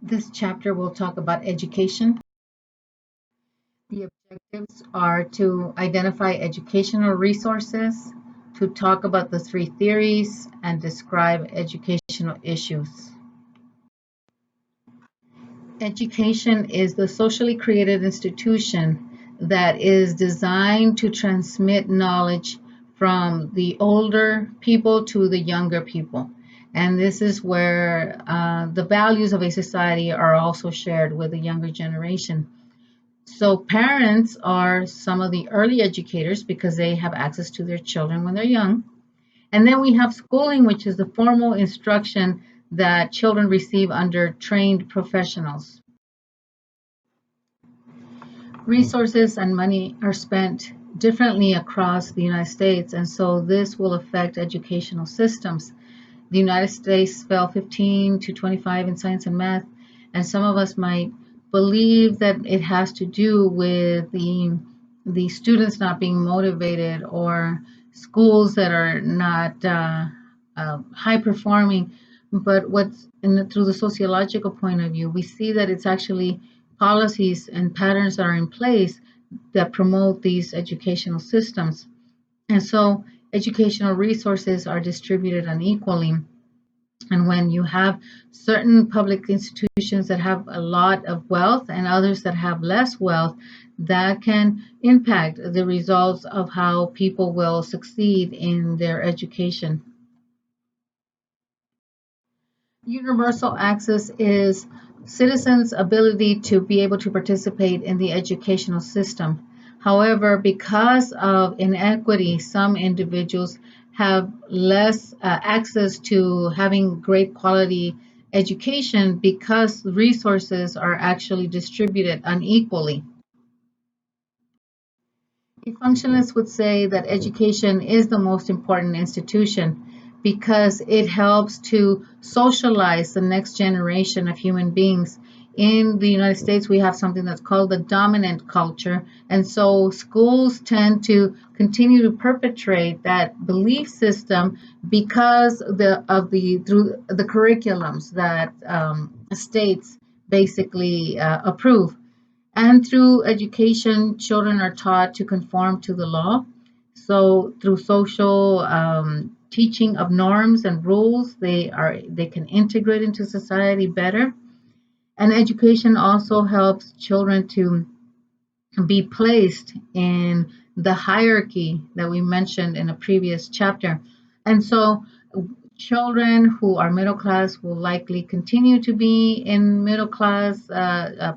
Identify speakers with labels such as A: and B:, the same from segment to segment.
A: This chapter will talk about education. The objectives are to identify educational resources, to talk about the three theories, and describe educational issues. Education is the socially created institution that is designed to transmit knowledge from the older people to the younger people. And this is where the values of a society are also shared with the younger generation. So parents are some of the early educators because they have access to their children when they're young. And then we have schooling, which is the formal instruction that children receive under trained professionals. Resources and money are spent differently across the United States, and so this will affect educational systems. The United States fell 15 to 25 in science and math, and some of us might believe that it has to do with the students not being motivated or schools that are not high performing. But through the sociological point of view, we see that it's actually policies and patterns that are in place that promote these educational systems. And so educational resources are distributed unequally. And when you have certain public institutions that have a lot of wealth and others that have less wealth, that can impact the results of how people will succeed in their education. Universal access is citizens' ability to be able to participate in the educational system. However, because of inequity, some individuals have less access to having great quality education because resources are actually distributed unequally. A functionalist would say that education is the most important institution because it helps to socialize the next generation of human beings. In the United States, we have something that's called the dominant culture, and so schools tend to continue to perpetrate that belief system because through the curriculums that states basically approve. And through education, children are taught to conform to the law. So through social teaching of norms and rules, they can integrate into society better. And education also helps children to be placed in the hierarchy that we mentioned in a previous chapter. And so children who are middle class will likely continue to be in middle class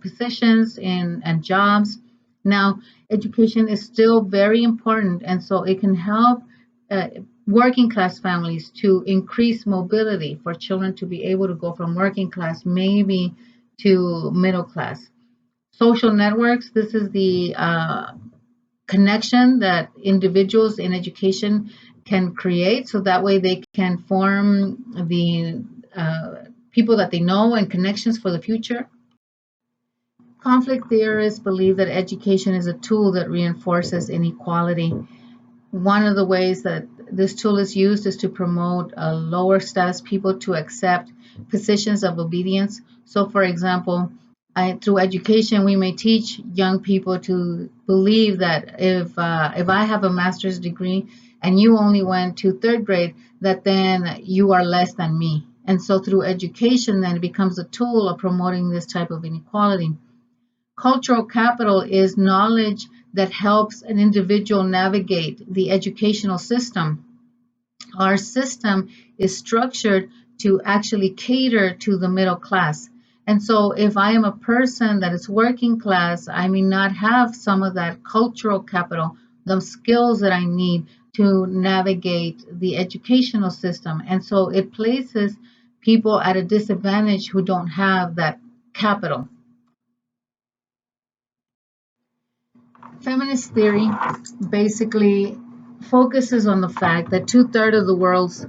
A: positions and jobs. Now, education is still very important, and so it can help uh, working class families to increase mobility for children to be able to go from working class maybe to middle class. Social networks, this is the connection that individuals in education can create so that way they can form the people that they know and connections for the future. Conflict theorists believe that education is a tool that reinforces inequality. One of the ways that this tool is used is to promote lower status people to accept positions of obedience. So, for example, through education, we may teach young people to believe that if I have a master's degree and you only went to third grade, that then you are less than me. And so, through education, then it becomes a tool of promoting this type of inequality. Cultural capital is knowledge that helps an individual navigate the educational system. Our system is structured to actually cater to the middle class. And so, if I am a person that is working class, I may not have some of that cultural capital, the skills that I need to navigate the educational system. And so, it places people at a disadvantage who don't have that capital. Feminist theory basically focuses on the fact that two-thirds of the world's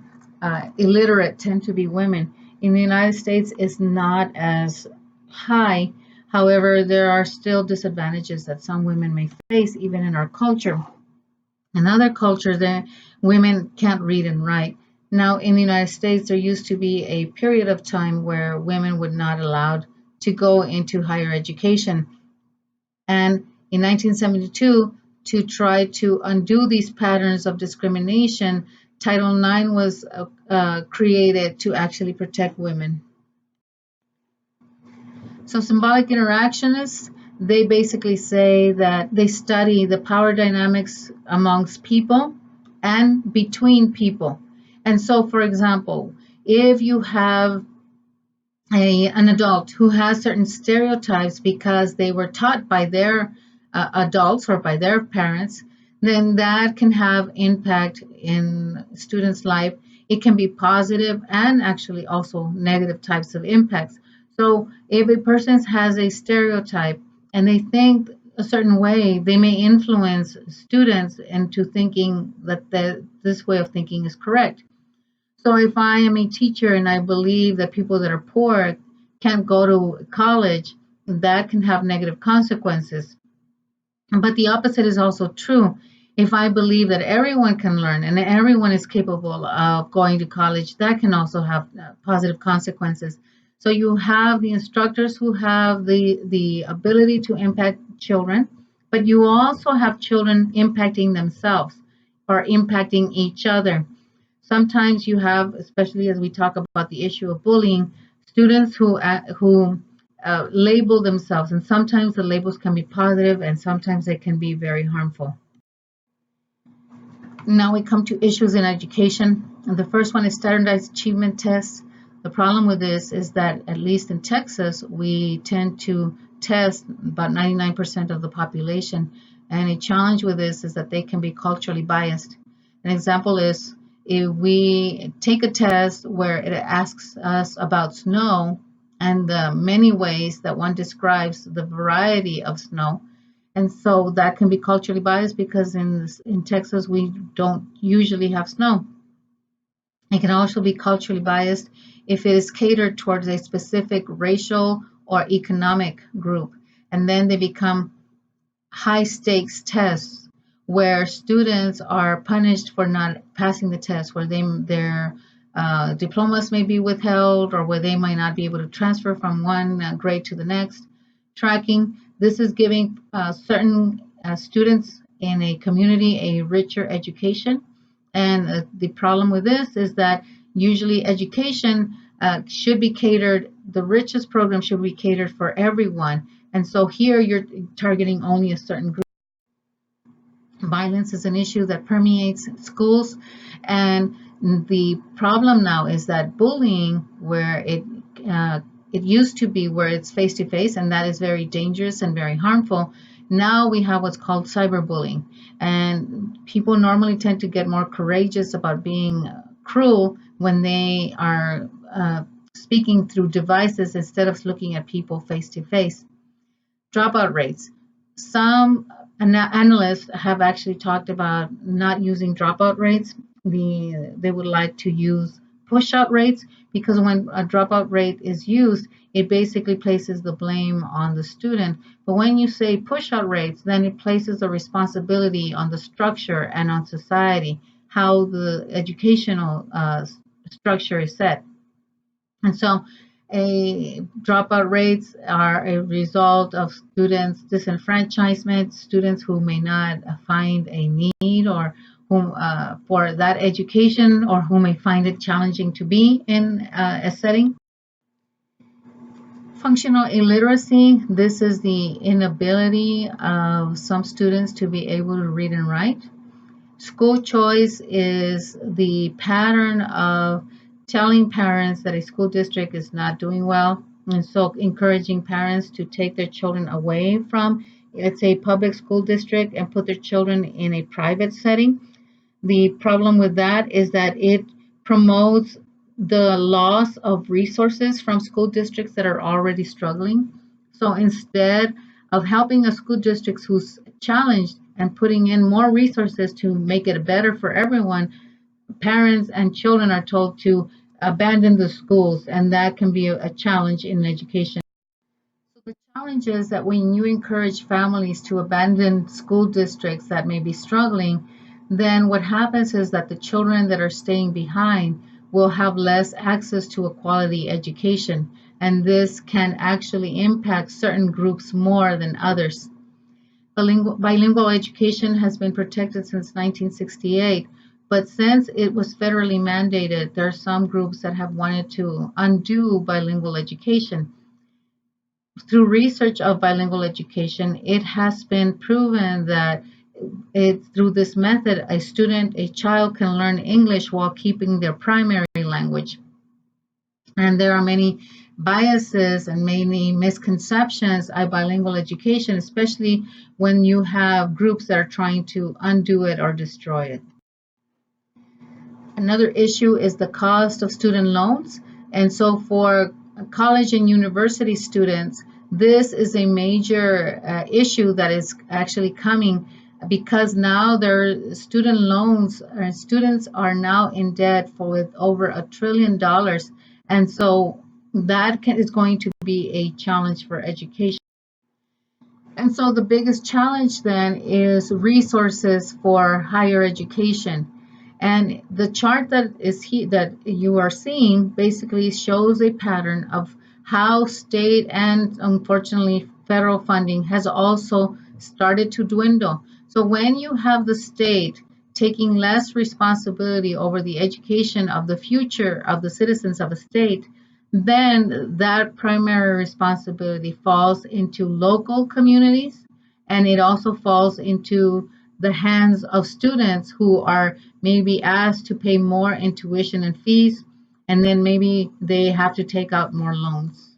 A: illiterate tend to be women. In the United States, it's not as high. However, there are still disadvantages that some women may face, even in our culture. In other cultures, women can't read and write. Now, in the United States, there used to be a period of time where women were not allowed to go into higher education. And in 1972, to try to undo these patterns of discrimination, Title IX was created to actually protect women. So symbolic interactionists, they basically say that they study the power dynamics amongst people and between people. And so, for example, if you have an adult who has certain stereotypes because they were taught by their adults or by their parents, then that can have impact in students' life. It can be positive and actually also negative types of impacts. So if a person has a stereotype and they think a certain way, they may influence students into thinking that this way of thinking is correct. So if I am a teacher and I believe that people that are poor can't go to college, that can have negative consequences. But the opposite is also true. If I believe that everyone can learn and everyone is capable of going to college, that can also have positive consequences. So you have the instructors who have the ability to impact children, but you also have children impacting themselves or impacting each other. Sometimes you have, especially as we talk about the issue of bullying, students who label themselves, and sometimes the labels can be positive and sometimes they can be very harmful. Now we come to issues in education. And the first one is standardized achievement tests. The problem with this is that, at least in Texas, we tend to test about 99% of the population. And a challenge with this is that they can be culturally biased. An example is if we take a test where it asks us about snow and the many ways that one describes the variety of snow, and so that can be culturally biased because in Texas we don't usually have snow. It can also be culturally biased if it is catered towards a specific racial or economic group, and then they become high stakes tests where students are punished for not passing the test, where their diplomas may be withheld or where they might not be able to transfer from one grade to the next. Tracking, this is giving certain students in a community a richer education. And the problem with this is that usually education should be catered, the richest program should be catered for everyone. And so here you're targeting only a certain group. Violence is an issue that permeates schools, and the problem now is that bullying, where it used to be where it's face to face, and that is very dangerous and very harmful. Now we have what's called cyberbullying, and people normally tend to get more courageous about being cruel when they are speaking through devices instead of looking at people face to face. Dropout rates. Some analysts have actually talked about not using dropout rates. They would like to use push-out rates because when a dropout rate is used, it basically places the blame on the student. But when you say push-out rates, then it places the responsibility on the structure and on society, how the educational structure is set. And so a dropout rates are a result of students disenfranchisement, students who may not find a need or whom for that education, or who may find it challenging to be in a setting. Functional illiteracy, this is the inability of some students to be able to read and write. School choice is the pattern of telling parents that a school district is not doing well, and so encouraging parents to take their children away from, let's say, public school district and put their children in a private setting. The problem with that is that it promotes the loss of resources from school districts that are already struggling. So instead of helping a school district who's challenged and putting in more resources to make it better for everyone, parents and children are told to abandon the schools, and that can be a challenge in education. So the challenge is that when you encourage families to abandon school districts that may be struggling, then what happens is that the children that are staying behind will have less access to a quality education. and this can actually impact certain groups more than others. Bilingual education has been protected since 1968, but since it was federally mandated, there are some groups that have wanted to undo bilingual education. Through research of bilingual education, it has been proven that through this method, a child can learn English while keeping their primary language. And there are many biases and many misconceptions of bilingual education, especially when you have groups that are trying to undo it or destroy it. Another issue is the cost of student loans. And so for college and university students, this is a major issue that is actually coming because now their student loans, students are now in debt for with over $1 trillion. And so is going to be a challenge for education. And so the biggest challenge then is resources for higher education. And the chart that you are seeing basically shows a pattern of how state and unfortunately federal funding has also started to dwindle. So when you have the state taking less responsibility over the education of the future of the citizens of a state, then that primary responsibility falls into local communities, and it also falls into the hands of students who are maybe asked to pay more in tuition and fees, and then maybe they have to take out more loans.